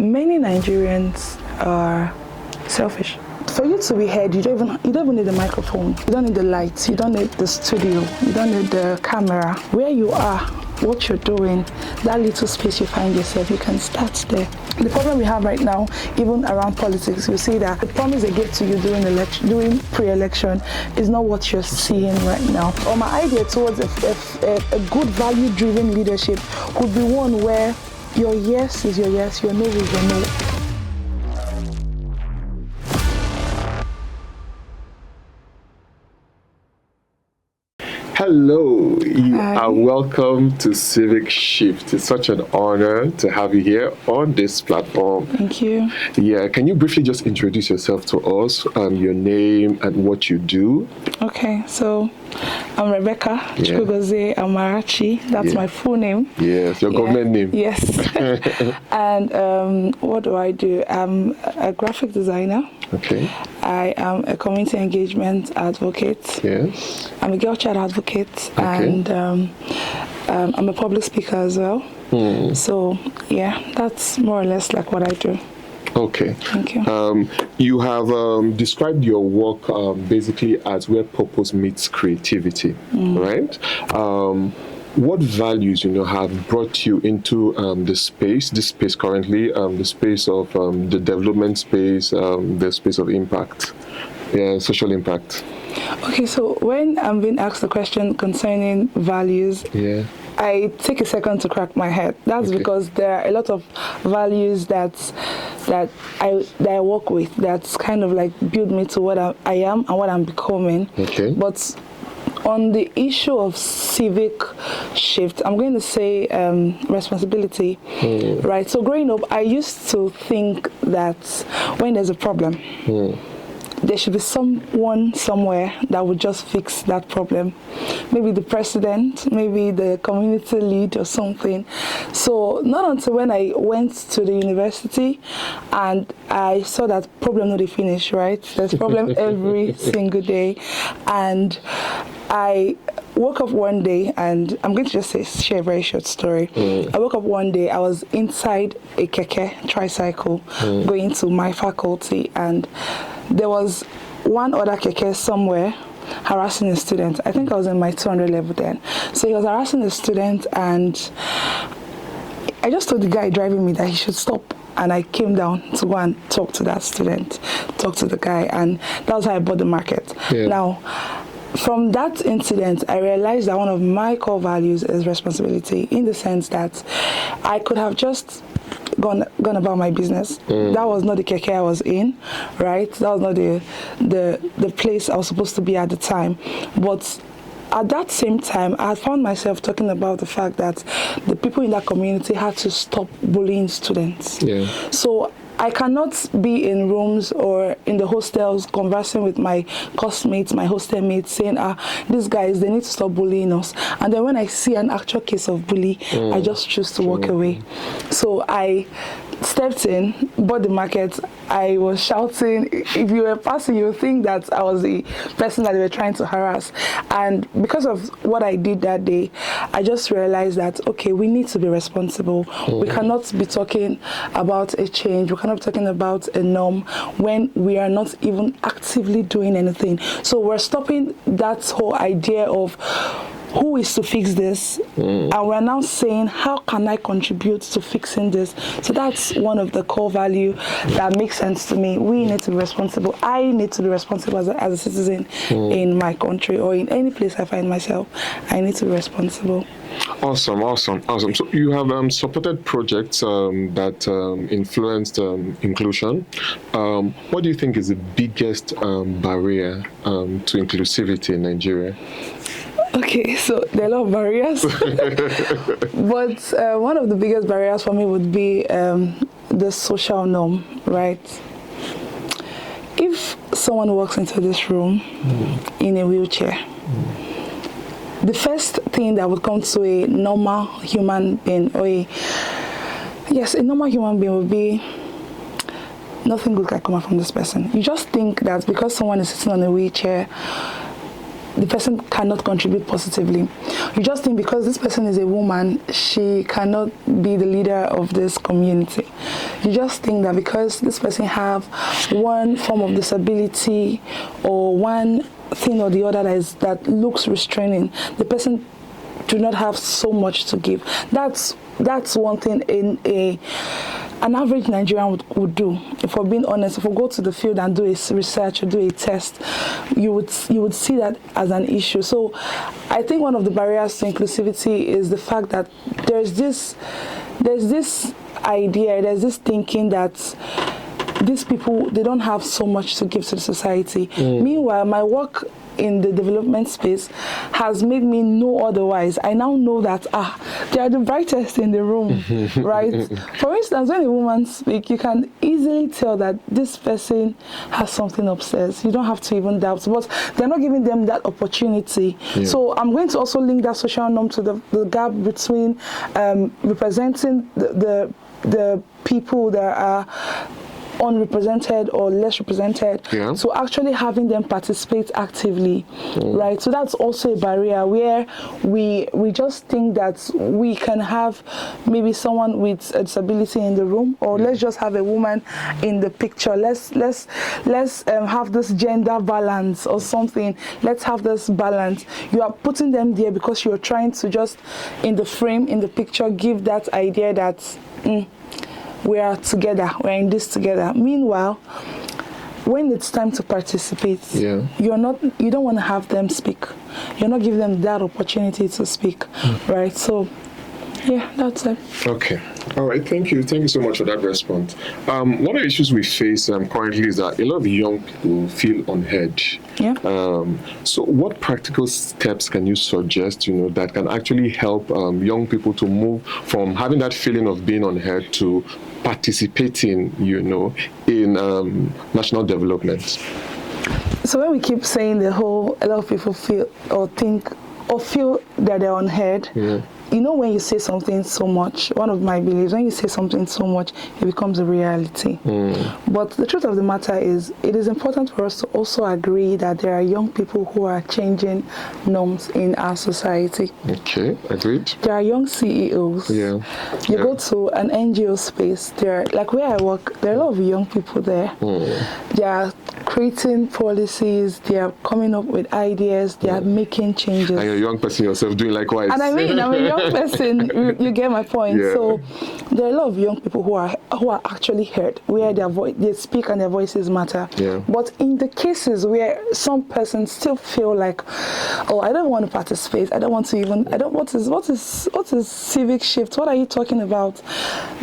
Many Nigerians are selfish. For you to be heard, you don't even need a microphone. You don't need the lights. You don't need the studio. You don't need the camera. Where you are, what you're doing, that little space you find yourself, you can start there. The problem we have right now, even around politics, you see that the promise they give to you during pre-election is not what you're seeing right now. Or my idea towards a good value-driven leadership would be one where your yes is your yes, your no is your no. Hello, you are welcome to Civic Shift. It's such an honor to have you here on this platform. Thank you. Yeah, can you briefly just introduce yourself to us, your name and what you do? Okay, so I'm Rebecca Chukwugozie Amarachi. That's my full name. Yes, your government name. Yes. And what do I do? I'm a graphic designer. Okay. I am a community engagement advocate. Yes. I'm a girl child advocate, and I'm a public speaker as well. So yeah, that's more or less like what I do. Okay. Thank you. You have described your work basically as where purpose meets creativity, right? What values, have brought you into this space currently, the space of the development space, the space of impact, social impact? Okay, so when I'm being asked the question concerning values, I take a second to crack my head. That's because there are a lot of values that I work with that's kind of like build me to what I am and what I'm becoming. Okay. But on the issue of civic shift, I'm going to say responsibility, right? So growing up, I used to think that when there's a problem, there should be someone somewhere that would just fix that problem. Maybe the president, maybe the community lead or something. So not until when I went to the university and I saw that problem not finished, right? There's problem every single day. And I woke up one day, and I'm going to just share a very short story. I woke up one day, I was inside a keke tricycle going to my faculty, and there was one other keke somewhere harassing a student. I think I was in my 200 level then. So he was harassing a student, and I just told the guy driving me that he should stop. And I came down to go and talk to that student, talk to the guy, and that was how I bought the market. Now, from that incident, I realized that one of my core values is responsibility, in the sense that I could have just gone about my business. That was not the keke I was in, right? That was not the place I was supposed to be at the time. But at that same time, I found myself talking about the fact that the people in that community had to stop bullying students. So I cannot be in rooms or in the hostels conversing with my classmates, my hostel mates, saying, these guys, they need to stop bullying us. And then when I see an actual case of bully, I just choose to walk away. So I stepped in, bought the market. I was shouting. If you were passing, you would think that I was the person that they were trying to harass. And because of what I did that day, I just realized that, okay, we need to be responsible. We cannot be talking about a change. We cannot be talking about a norm when we are not even actively doing anything. So we're stopping that whole idea of who is to fix this, and we're now saying, how can I contribute to fixing this? So that's one of the core value that makes sense to me. We need to be responsible. I need to be responsible as a citizen in my country or in any place I find myself. I need to be responsible. Awesome. So you have supported projects that influenced inclusion. What do you think is the biggest barrier to inclusivity in Nigeria? Okay, so there are a lot of barriers, but one of the biggest barriers for me would be the social norm, right? If someone walks into this room in a wheelchair, the first thing that would come to a normal human being, or a normal human being would be, nothing good can come out from this person. You just think that because someone is sitting on a wheelchair, the person cannot contribute positively. You just think because this person is a woman, she cannot be the leader of this community. You just think that because this person have one form of disability or one thing or the other that looks restraining, the person do not have so much to give. That's one thing an average Nigerian would do. If we're being honest, if we go to the field and do a research or do a test, you would see that as an issue. So I think one of the barriers to inclusivity is the fact that there's this idea, there's this thinking that these people, they don't have so much to give to the society. Meanwhile, my work in the development space has made me know otherwise. I now know that they are the brightest in the room, right? For instance, when a woman speaks, you can easily tell that this person has something upstairs. You don't have to even doubt, but they're not giving them that opportunity. So I'm going to also link that social norm to the gap between representing the people that are unrepresented or less represented, so actually having them participate actively, right? So that's also a barrier where we just think that we can have maybe someone with a disability in the room, or let's just have a woman in the picture. Let's have this gender balance or something. Let's have this balance. You are putting them there because you're trying to just in the frame, in the picture, give that idea that we are together, we're in this together. Meanwhile, when it's time to participate, you don't want to have them speak. You're not giving them that opportunity to speak, right? So, yeah, that's it. Okay. All right. Thank you. Thank you so much for that response. One of the issues we face currently is that a lot of young people feel unheard. So what practical steps can you suggest, that can actually help young people to move from having that feeling of being unheard to participating, in national development? So when we keep saying a lot of people feel or think or feel that they're unheard, when you say something so much, one of my beliefs, when you say something so much, it becomes a reality. But the truth of the matter is, it is important for us to also agree that there are young people who are changing norms in our society. Okay, agreed. There are young CEOs. You go to an NGO space, like where I work, there are a lot of young people there. They are creating policies, they are coming up with ideas, they are making changes. And you're a young person yourself doing likewise. And I'm a young person, you get my point. So there are a lot of young people who are actually heard, where they speak and their voices matter. But in the cases where some persons still feel like, I don't want to participate, I don't want to even, what is Civic Shift? What are you talking about?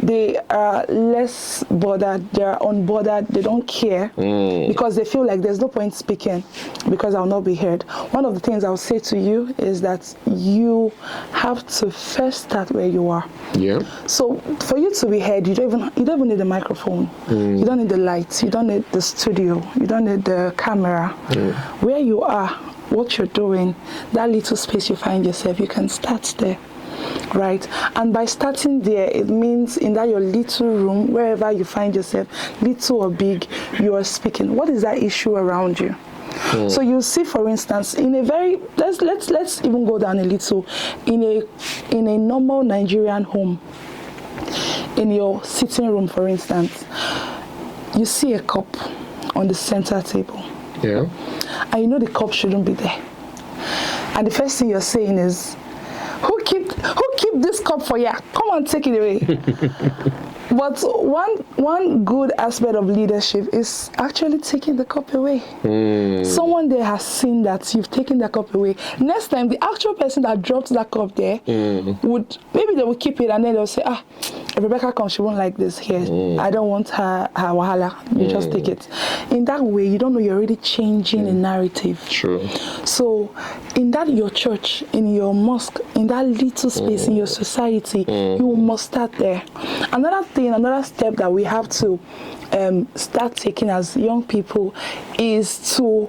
They are less bothered, they are unbothered, they don't care, because they feel like there's no point speaking because I'll not be heard. One of the things I'll say to you is that you have to first start where you are. So for you to be heard, you don't even need a microphone. You don't need the lights. You don't need the studio. You don't need the camera. Where you are, what you're doing, that little space you find yourself, you can start there. Right? And by starting there, it means in that your little room, wherever you find yourself, little or big, you are speaking. What is that issue around you? So you see, for instance, in a very let's even go down a little, in a normal Nigerian home, in your sitting room, for instance, you see a cup on the center table. And you know the cup shouldn't be there. And the first thing you're saying is, who keep this cup for you? Come on, take it away. But one good aspect of leadership is actually taking the cup away. Someone there has seen that you've taken the cup away. Next time, the actual person that dropped that cup there maybe they will keep it, and then they'll say, if Rebecca comes, she won't like this here. I don't want her wahala. You just take it. In that way, you don't know, you're already changing a narrative. So in that your church, in your mosque, in that little space in your society, you must start there. Another step that we have to start taking as young people is to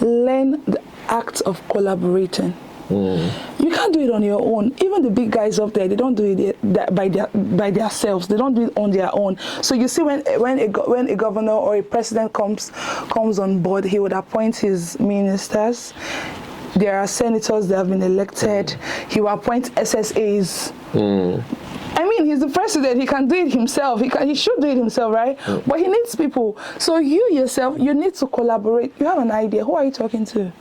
learn the act of collaborating. You can't do it on your own. Even the big guys up there, they don't do it by themselves. They don't do it on their own. So you see, when a governor or a president comes on board, he would appoint his ministers. there are senators that have been elected. He will appoint SSAs. I mean, he's the president. He can do it himself. He should do it himself, right? But he needs people. So you yourself, you need to collaborate. You have an idea. Who are you talking to?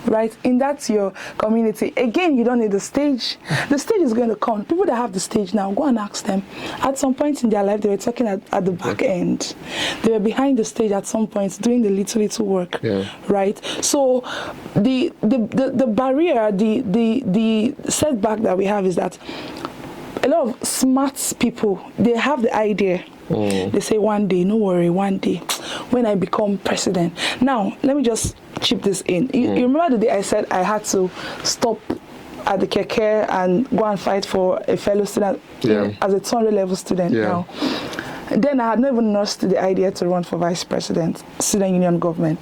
Right? And that's your community. Again, you don't need the stage. The stage is going to come. People that have the stage now, go and ask them. At some point in their life, they were talking at the back end. They were behind the stage at some point, doing the little work. Right? So the barrier, the setback that we have is that a lot of smart people, they have the idea. They say one day, no worry, one day, when I become president. Now, let me just chip this in. You remember the day I said I had to stop at the keke and go and fight for a fellow student as a 200 level student now. Then I had not even nursed the idea to run for vice president, student union government.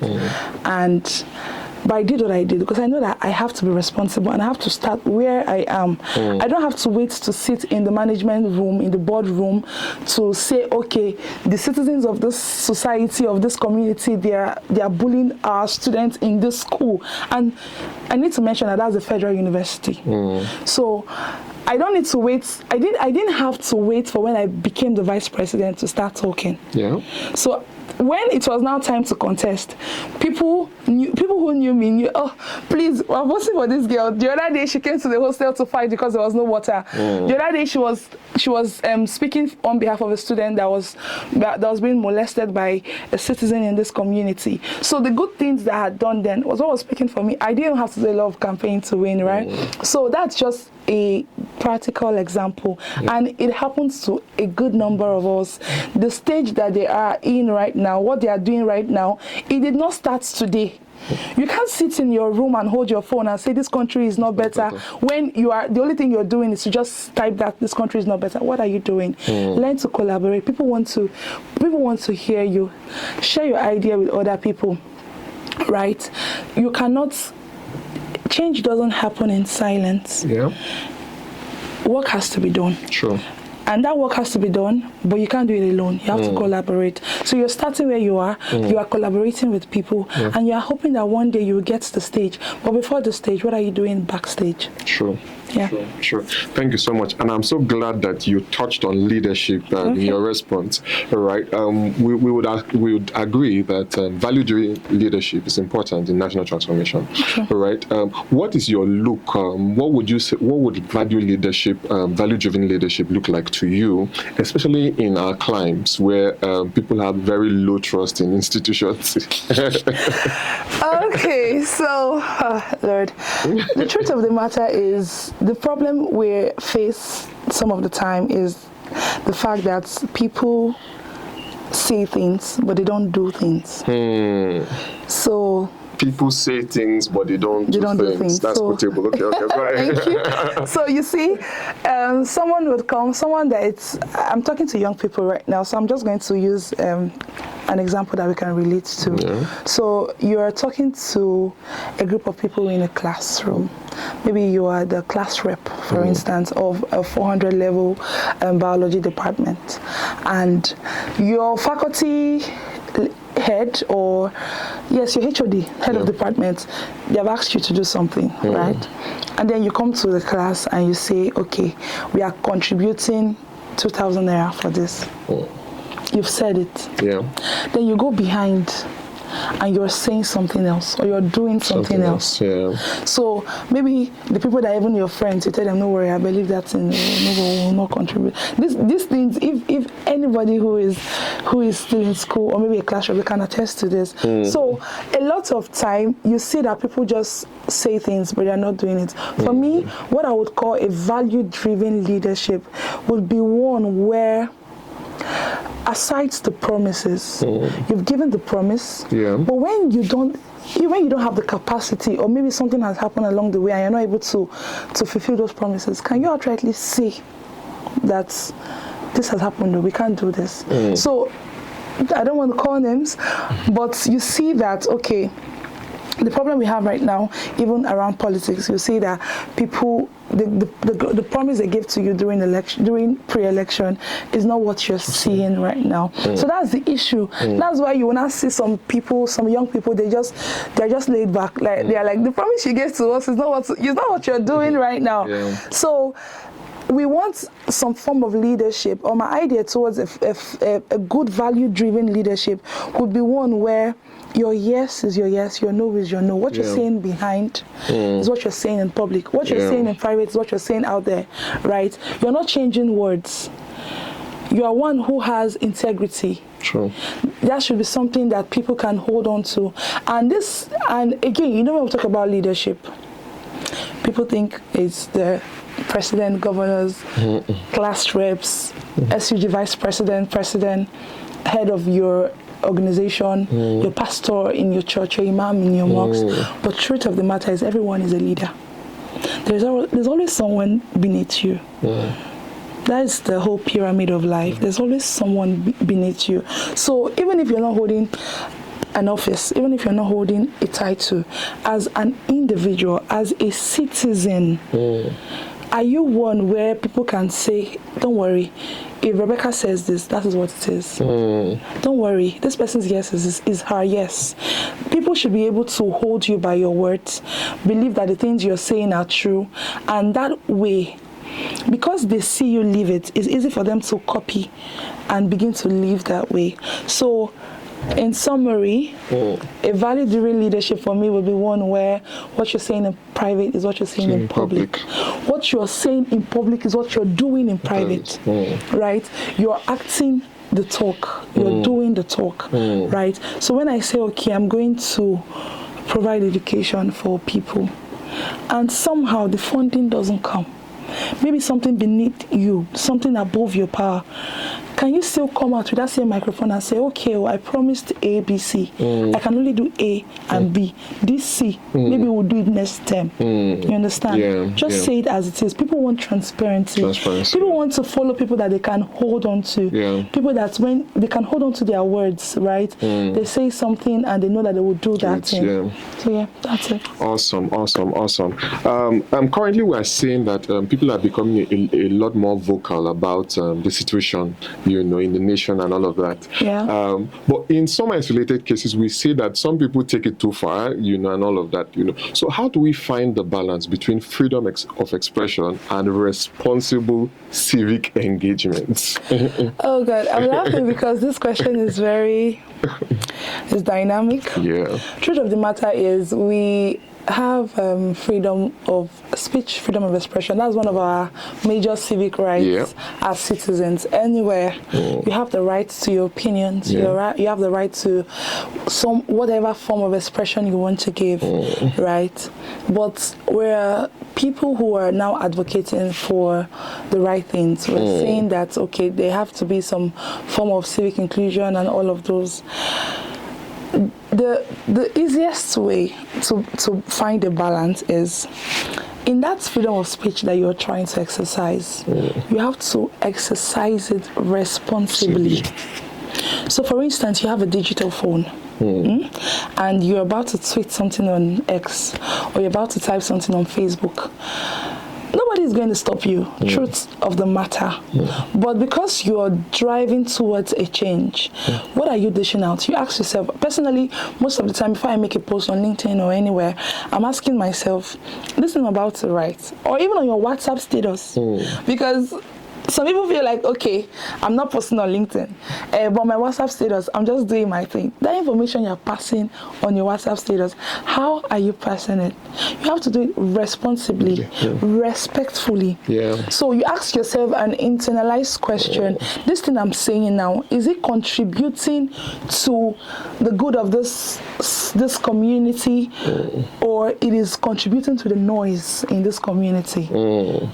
But I did what I did because I know that I have to be responsible and I have to start where I am. I don't have to wait to sit in the management room, in the board room, to say, okay, the citizens of this society, of this community, they are bullying our students in this school. And I need to mention that that's a federal university. So I don't need to wait. I didn't have to wait for when I became the vice president to start talking. So when it was now time to contest, people who knew me knew, oh, please, I'm voting for this girl. The other day she came to the hostel to fight because there was no water. The other day she was speaking on behalf of a student that was being molested by a citizen in this community. So the good things that I had done then was what was speaking for me. I didn't have to do a lot of campaign to win, right? So that's just a practical example, and it happens to a good number of us. The stage that they are in right now, what they are doing right now, it did not start today. You can't sit in your room and hold your phone and say this country is not better when you are the only thing you're doing is to just type that this country is not better. What are you doing? Learn to collaborate. People want to hear you. Share your idea with other people, right? You cannot. Change doesn't happen in silence. Work has to be done. And that work has to be done, but you can't do it alone. You have to collaborate. So you're starting where you are collaborating with people, and you're hoping that one day you will get to the stage. But before the stage, what are you doing backstage? Sure. Thank you so much. And I'm so glad that you touched on leadership in your response. All right. We would agree that value-driven leadership is important in national transformation. All right. What is your look? What would you say? What would value-driven leadership look like to you, especially in our climes where people have very low trust in institutions? Okay, so Lord, the truth of the matter is the problem we face some of the time is the fact that people say things but they don't do things. So people say things but they don't do things. That's quotable. Okay, go ahead. Thank you. So you see, someone would come, I'm talking to young people right now, so I'm just going to use an example that we can relate to. So you are talking to a group of people in a classroom. Maybe you are the class rep, for instance, of a 400 level biology department, and your faculty head, or yes, your HOD, head of department, they have asked you to do something, right? And then you come to the class and you say, okay, we are contributing 2,000 naira for this. You've said it. Then you go behind and you're saying something else, or you're doing something else. So maybe the people that are even your friends, you tell them, no worry, I believe that in will not contribute. These things, if anybody who is still in school or maybe a classroom, they can attest to this. So a lot of time you see that people just say things but they're not doing it. For me, what I would call a value-driven leadership would be one where, aside the promises, you've given the promise, but when you don't have the capacity, or maybe something has happened along the way and you're not able to fulfill those promises, can you outrightly say that this has happened, or we can't do this? So I don't want to call names, but you see that, okay, the problem we have right now, even around politics, you see that people, the promise they give to you during pre-election is not what you're seeing right now. So that's the issue. That's why you will not see some people, some young people, they're just laid back. Like they're like, the promise you gave to us is not what you're doing right now. So we want some form of leadership, or my idea towards a good value-driven leadership would be one where your yes is your yes, your no is your no. What you're saying behind is what you're saying in public. What you're saying in private is what you're saying out there, right? You're not changing words. You are one who has integrity. True. That should be something that people can hold on to. And again, you know, when we talk about leadership, people think it's the president, governors, class reps, SUG vice president, head of your organization, your pastor in your church, your imam in your mosque. But truth of the matter is everyone is a leader. There's always someone beneath you. That is the whole pyramid of life. There's always someone beneath you. So even if you're not holding an office, even if you're not holding a title, as an individual, as a citizen, are you one where people can say, don't worry, if Rebecca says this, that is what it is. Don't worry, this person's yes is her yes. People should be able to hold you by your words, believe that the things you're saying are true, and that way, because they see you live it, it's easy for them to copy and begin to live that way. So, in summary, a value-driven leadership for me would be one where what you're saying in private is what you're saying in public. What you're saying in public is what you're doing in private, right? You're acting the talk, you're doing the talk, right? So when I say, okay, I'm going to provide education for people, and somehow the funding doesn't come, maybe something beneath you, something above your power, can you still come out with that same microphone and say, okay, well, I promised A, B, C. I can only do A and B. This C, maybe we'll do it next term. You understand? Just say it as it is. People want transparency. People want to follow people that they can hold on to. People that when they can hold on to their words, right? They say something and they know that they will do that thing. So yeah, that's it. Awesome. Currently we're seeing that people are becoming a lot more vocal about the situation, you know, in the nation and all of that. But in some isolated cases, we see that some people take it too far, you know, and all of that, you know. So how do we find the balance between freedom of expression and responsible civic engagement? Oh God, I'm laughing because this question is is dynamic. Truth of the matter is we have freedom of speech, freedom of expression. That's one of our major civic rights as citizens. Anywhere, you have the right to your opinions. You have the right to whatever form of expression you want to give, right? But we're people who are now advocating for the right things. We're saying that, okay, there have to be some form of civic inclusion and all of those. The easiest way to find a balance is in that freedom of speech that you're trying to exercise. You have to exercise it responsibly. So for instance, you have a digital phone and you're about to tweet something on X or you're about to type something on Facebook. Nobody is going to stop you, truth of the matter. But because you're driving towards a change, what are you dishing out? You ask yourself, personally, most of the time before I make a post on LinkedIn or anywhere, I'm asking myself, this thing I'm about to write, or even on your WhatsApp status, because some people feel like, okay, I'm not posting on LinkedIn, but my WhatsApp status, I'm just doing my thing. That information you're passing on your WhatsApp status, how are you passing it? You have to do it responsibly, respectfully. So you ask yourself an internalized question. This thing I'm saying now, is it contributing to the good of this community, or it is contributing to the noise in this community?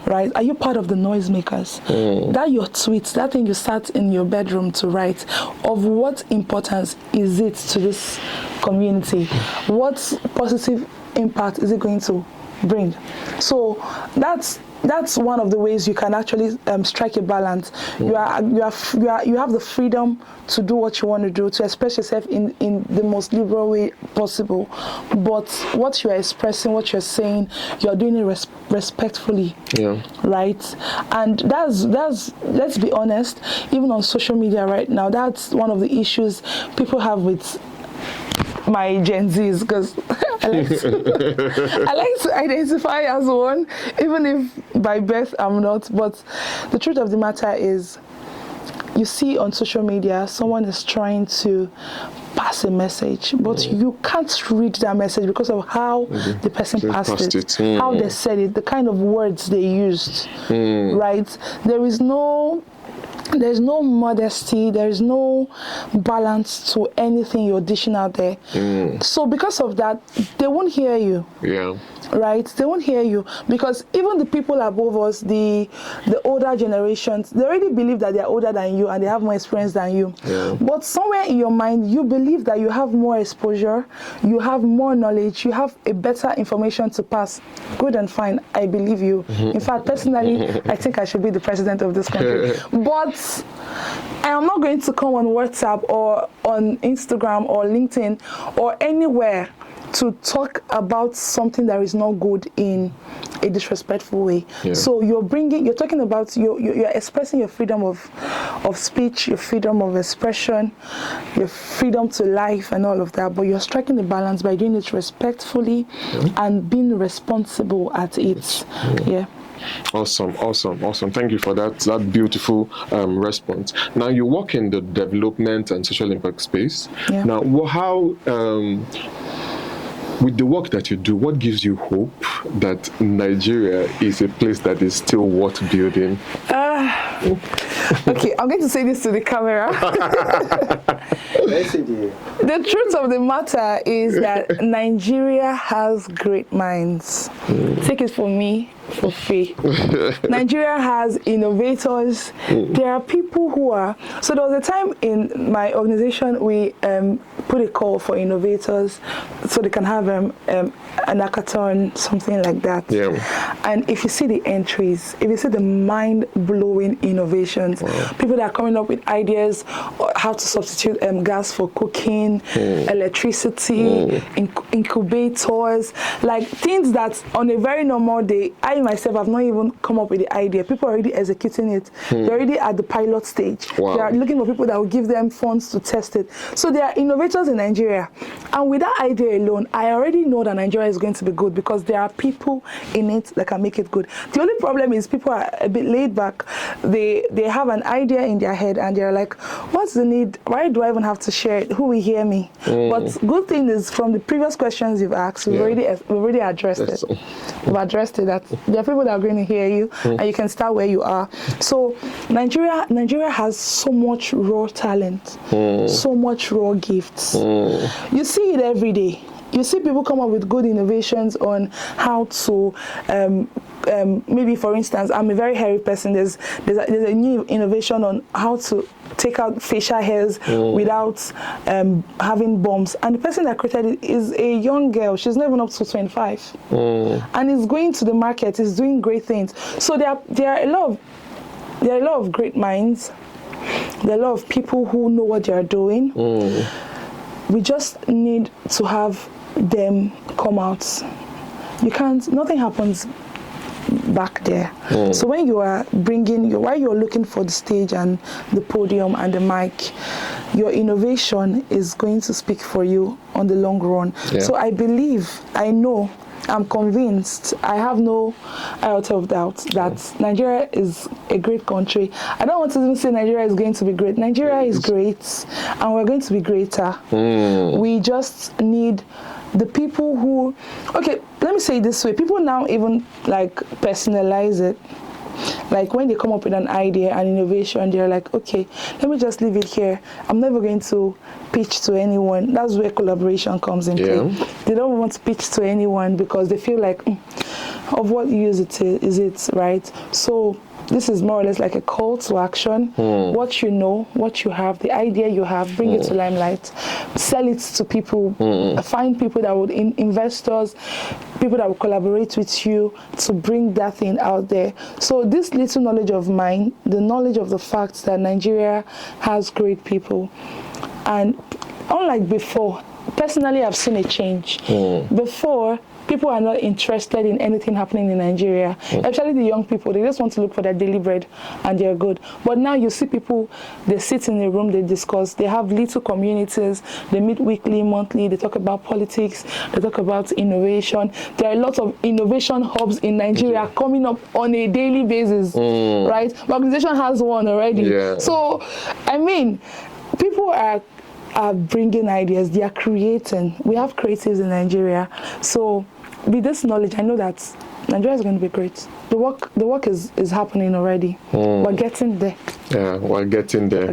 Right? Are you part of the noisemakers? That your tweets, that thing you sat in your bedroom to write, of what importance is it to this community? What positive impact is it going to bring? So that's that's one of the ways you can actually strike a balance. You have the freedom to do what you want to do, to express yourself in the most liberal way possible. But what you are expressing, what you're saying, you're doing it respectfully. Yeah. Right? And that's let's be honest, even on social media right now, that's one of the issues people have with my Gen Zs, because I like to identify as one, even if by birth I'm not. But the truth of the matter is, you see on social media, someone is trying to pass a message, but you can't read that message because of how the person passed it. How they said it, the kind of words they used, right? There's no modesty, there's no balance to anything you're dishing out there. So because of that, they won't hear you. Yeah. Right? They won't hear you, because even the people above us, the older generations, they already believe that they're older than you and they have more experience than you. Yeah. But somewhere in your mind, you believe that you have more exposure, you have more knowledge, you have a better information to pass. Good and fine, I believe you. In fact, personally, I think I should be the president of this country. But I am not going to come on WhatsApp or on Instagram or LinkedIn or anywhere to talk about something that is not good in a disrespectful way. Yeah. So you're talking about, you're expressing your freedom of speech, your freedom of expression, your freedom to life and all of that, but you're striking the balance by doing it respectfully and being responsible at it. Yeah. Awesome. Thank you for that beautiful response. Now, you work in the development and social impact space. Yeah. Now, how with the work that you do, what gives you hope that Nigeria is a place that is still worth building? Okay, I'm going to say this to the camera. The truth of the matter is that Nigeria has great minds. Take it from me for free. Nigeria has innovators. There are people who are... So there was a time in my organization, we put a call for innovators so they can have an hackathon, something like that. Yeah. And if you see the entries, if you see the mind-blowing innovations, people that are coming up with ideas, how to substitute gas for cooking, electricity, incubators, like things that on a very normal day, I myself have not even come up with the idea. People are already executing it. They're already at the pilot stage. Wow. They are looking for people that will give them funds to test it. So there are innovators in Nigeria. And with that idea alone, I already know that Nigeria is going to be good because there are people in it that can make it good. The only problem is people are a bit laid back. They have an idea in their head and they're like, what's the need? Why do I even have to share it? Who will hear me? But good thing is, from the previous questions you've asked, we've already addressed it. We've addressed it, that there are people that are going to hear you and you can start where you are. So Nigeria has so much raw talent, so much raw gifts. You see it every day. You see people come up with good innovations on how to maybe, for instance, I'm a very hairy person. There's a new innovation on how to take out facial hairs without having bumps. And the person that created it is a young girl. She's not even up to 25. And is going to the market, is doing great things. So there are a lot of great minds. There are a lot of people who know what they are doing. We just need to have them come out. Nothing happens back there. So when you are while you're looking for the stage and the podium and the mic, your innovation is going to speak for you on the long run. So I'm convinced, I have no iota of doubt that Nigeria is a great country. I don't want to even say Nigeria is going to be great. Nigeria is great, and we're going to be greater. We just need the people who... Okay, let me say it this way. People now even personalize it. Like when they come up with an idea and innovation, they're like, okay, let me just leave it here. I'm never going to pitch to anyone. That's where collaboration comes in play. They don't want to pitch to anyone because they feel like, of what use is it, right? So this is more or less like a call to action. What you know, what you have, the idea you have, bring it to limelight, sell it to people, find people that would, investors, people that will collaborate with you to bring that thing out there. So this little knowledge of mine, the knowledge of the fact that Nigeria has great people, and unlike before, personally I've seen a change. Before, people are not interested in anything happening in Nigeria, especially the young people. They just want to look for their daily bread and they're good. But now you see people, they sit in a room, they discuss, they have little communities, they meet weekly, monthly, they talk about politics, they talk about innovation. There are a lot of innovation hubs in Nigeria coming up on a daily basis, right? My organization has one already. So, I mean, people are bringing ideas, they are creating. We have creatives in Nigeria. So with this knowledge, I know that Nigeria is going to be great. The work is happening already. We're getting there. Yeah, we're getting there.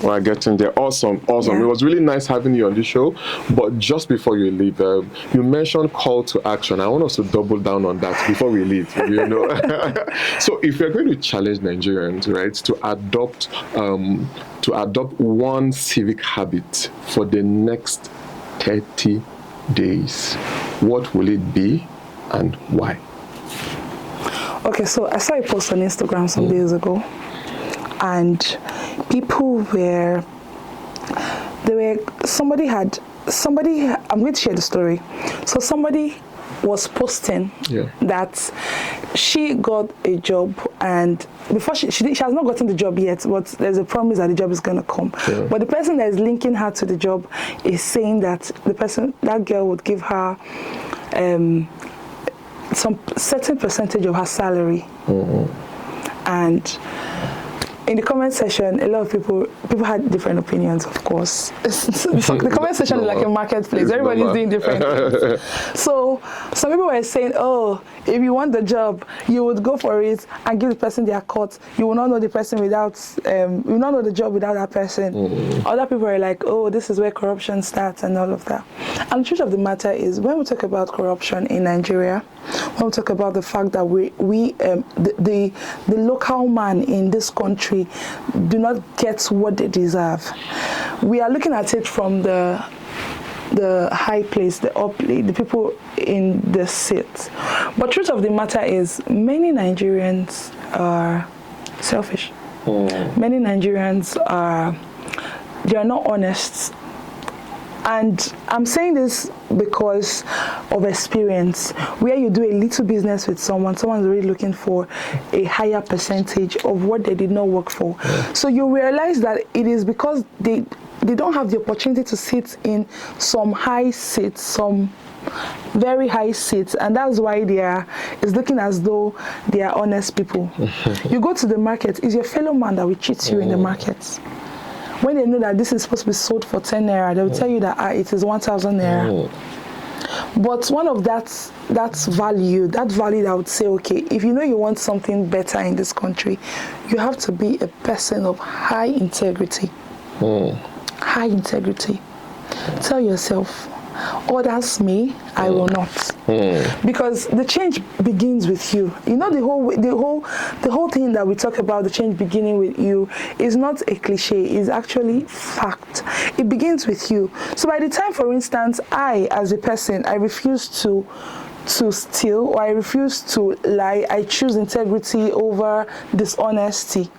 We're getting there. Awesome. Yeah. It was really nice having you on the show. But just before you leave, you mentioned call to action. I want us to double down on that before we leave. You know, so if you're going to challenge Nigerians, right, to adopt one civic habit for the next 30 days, what will it be and why? Okay, so I saw a post on Instagram some days ago, and people were, somebody, I'm going to share the story. So somebody was posting that she got a job, and before she has not gotten the job yet, but there's a promise that the job is going to come. But the person that is linking her to the job is saying that that girl would give her some certain percentage of her salary. And in the comment section, a lot of people had different opinions, of course. The comment section is like a marketplace. Everybody's doing different things. So some people were saying, oh, if you want the job, you would go for it and give the person their cut. You will not know the person without, you will not know the job without that person. Other people are like, oh, this is where corruption starts and all of that. And the truth of the matter is, when we talk about corruption in Nigeria, when we talk about the fact that the local man in this country do not get what they deserve, we are looking at it from the high place, the people in the seat. But truth of the matter is, many Nigerians are selfish. Many Nigerians they are not honest. And I'm saying this because of experience, where you do a little business with someone's really looking for a higher percentage of what they did not work for. So you realize that it is because they don't have the opportunity to sit in some high seats, some very high seats, and that's why it's looking as though they are honest people. You go to the market, it's your fellow man that will cheat you in the market. When they know that this is supposed to be sold for 10 naira, they will tell you that it is 1,000 naira. But one of that value that I would say, okay, if you know you want something better in this country, you have to be a person of high integrity. High integrity. Tell yourself, others may, I will not. Because the change begins with you. You know, the whole thing that we talk about, the change beginning with you, is not a cliche, it's actually fact. It begins with you. So by the time, for instance, I, as a person, I refuse to steal, or I refuse to lie, I choose integrity over dishonesty.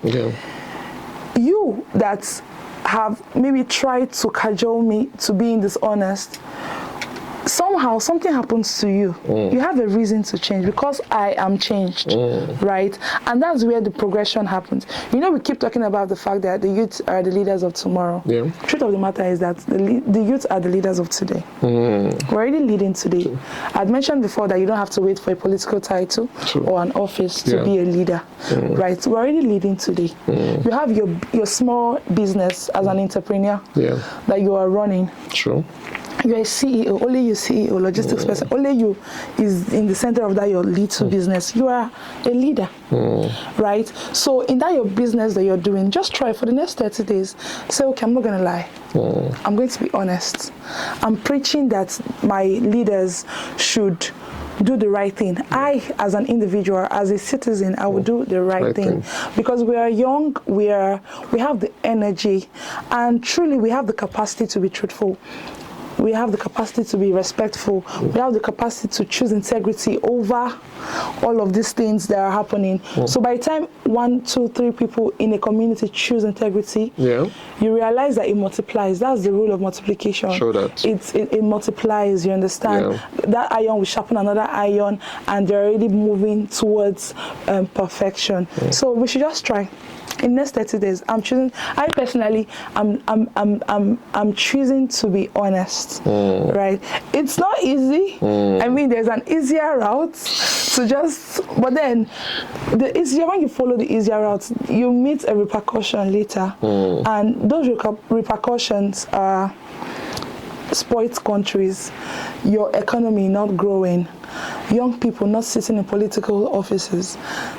You that have maybe tried to cajole me to being dishonest, somehow something happens to you. You have a reason to change, because I am changed, right? And that's where the progression happens. You know, we keep talking about the fact that the youth are the leaders of tomorrow. The truth of the matter is that the youth are the leaders of today. We're already leading today. I'd mentioned before that you don't have to wait for a political title or an office to be a leader, right? We're already leading today. You have your small business as an entrepreneur that you are running. You're a CEO, only you CEO, logistics person, only you is in the center of that your little business. You are a leader, right? So in that your business that you're doing, just try for the next 30 days. Say, okay, I'm not going to lie. I'm going to be honest. I'm preaching that my leaders should do the right thing. I, as an individual, as a citizen, I will do the right thing. Because we are young, we have the energy, and truly we have the capacity to be truthful. We have the capacity to be respectful. We have the capacity to choose integrity over all of these things that are happening. So by the time 1, 2, 3 people in a community choose integrity, you realize that it multiplies. That's the rule of multiplication. Show that. It multiplies, you understand? That iron will sharpen another iron, and they're already moving towards perfection. So we should just try. In the next 30 days, I'm personally, I'm choosing to be honest, right? It's not easy. I mean, there's an easier route to but then when you follow the easier route, you meet a repercussion later, and those repercussions are spoiled countries, your economy not growing, young people not sitting in political offices.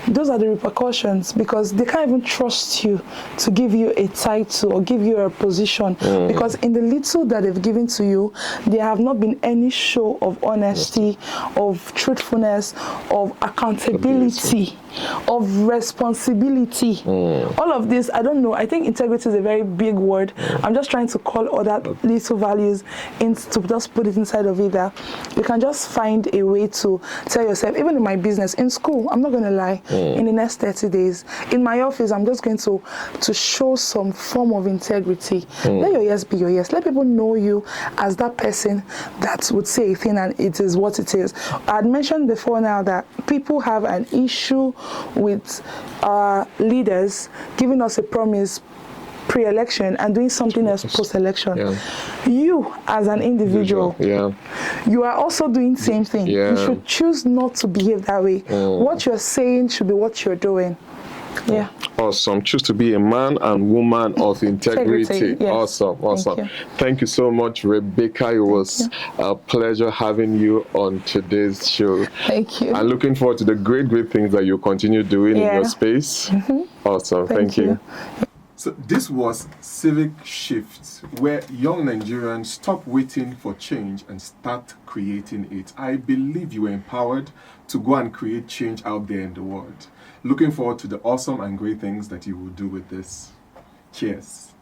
Those are the repercussions, because they can't even trust you to give you a title or give you a position, because in the little that they've given to you, there have not been any show of honesty, of truthfulness, of accountability, of responsibility. All of this, I don't know. I think integrity is a very big word. I'm just trying to call other little values to just put it inside of it, that you can just find a way to tell yourself, even in my business, in school, I'm not going to lie, in the next 30 days, in my office, I'm just going to show some form of integrity. Let your yes be your yes. Let people know you as that person that would say a thing and it is what it is. I had mentioned before now that people have an issue with our leaders giving us a promise pre-election and doing something else post-election. You, as an individual, you are also doing the same thing. You should choose not to behave that way. What you're saying should be what you're doing. Awesome. Choose to be a man and woman of integrity. Yes. Awesome. Thank you so much, Rebecca. It was a pleasure having you on today's show. Thank you. I'm looking forward to the great things that you continue doing in your space. Awesome. Thank you. So this was Civic Shift, where young Nigerians stop waiting for change and start creating it. I believe you are empowered to go and create change out there in the world. Looking forward to the awesome and great things that you will do with this. Cheers.